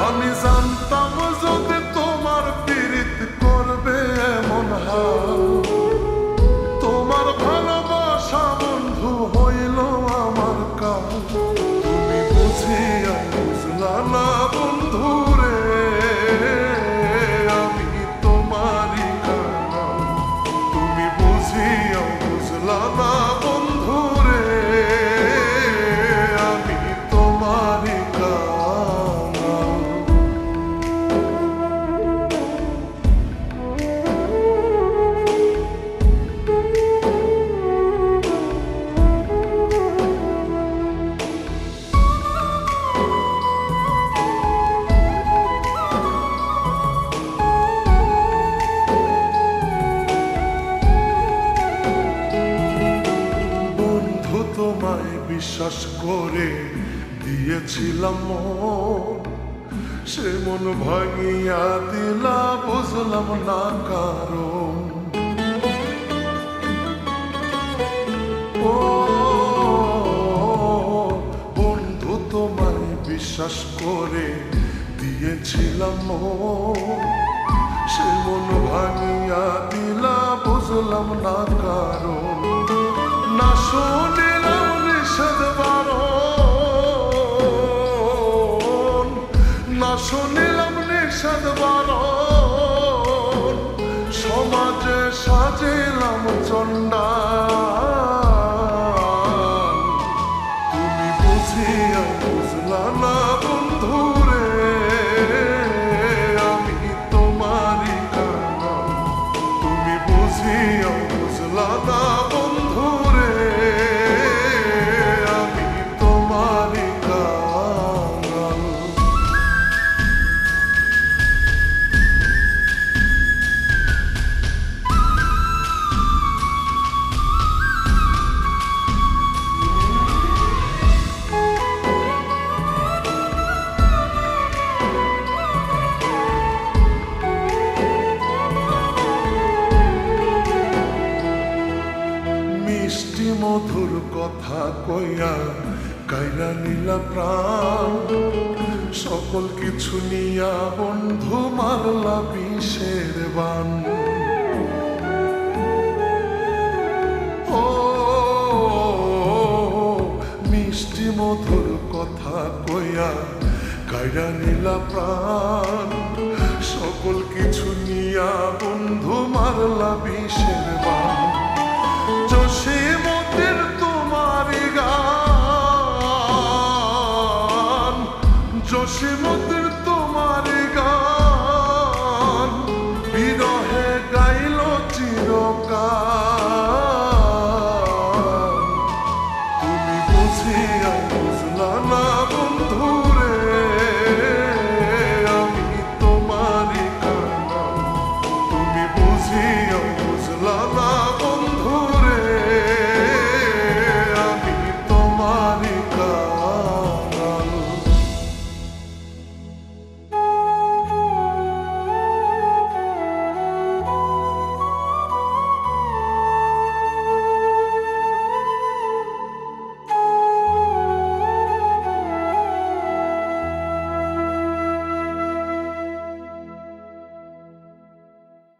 আমি জানতাম যদি তোমার পীড়িত করবে এমন হাল, তোমার ভালোবাসা বন্ধু হইল আমার কাল। তুমি বুঝিয়া বুঝলা না বন্ধু রে, আমি তোমারই কাল। তুমি বুঝিয়া বুঝলা না বন্ধু রে, আমি তোমারই কাল। তোমায় বিশ্বাস করে দিয়েছিলাম মন, সে মন ভাঙিয়া দিলা বুঝলাম না কারণ। ও বন্ধু তোমায় বিশ্বাস করে দিয়েছিলাম মন, সে মন ভাঙিয়া দিলা বুঝলাম না কারণ। না শুনিলাম নিষেধ বারণ, না শুনিলাম নিষেধ বারণ, সমাজে সাজিলাম চণ্ডাল। তুমি বুঝিয়া বুঝলা না বন্ধু রে, আমি তোমারই কাল। তুমি বুঝিয়া বুঝলা না বন্ধু রে, আমি তোমারই কাল। মিষ্টি মধুর কথা কইয়া কাইরা নিলা প্রাণ, সকল কিছু নিয়া বন্ধু মারলা বিষের বান। ও মিষ্টি মধুর কথা কইয়া কাইরা নিলা প্রাণ, সকল কিছু নিয়া বন্ধু মারলা বিষের বান। জসীমতের তোমারই গান, জসীমতের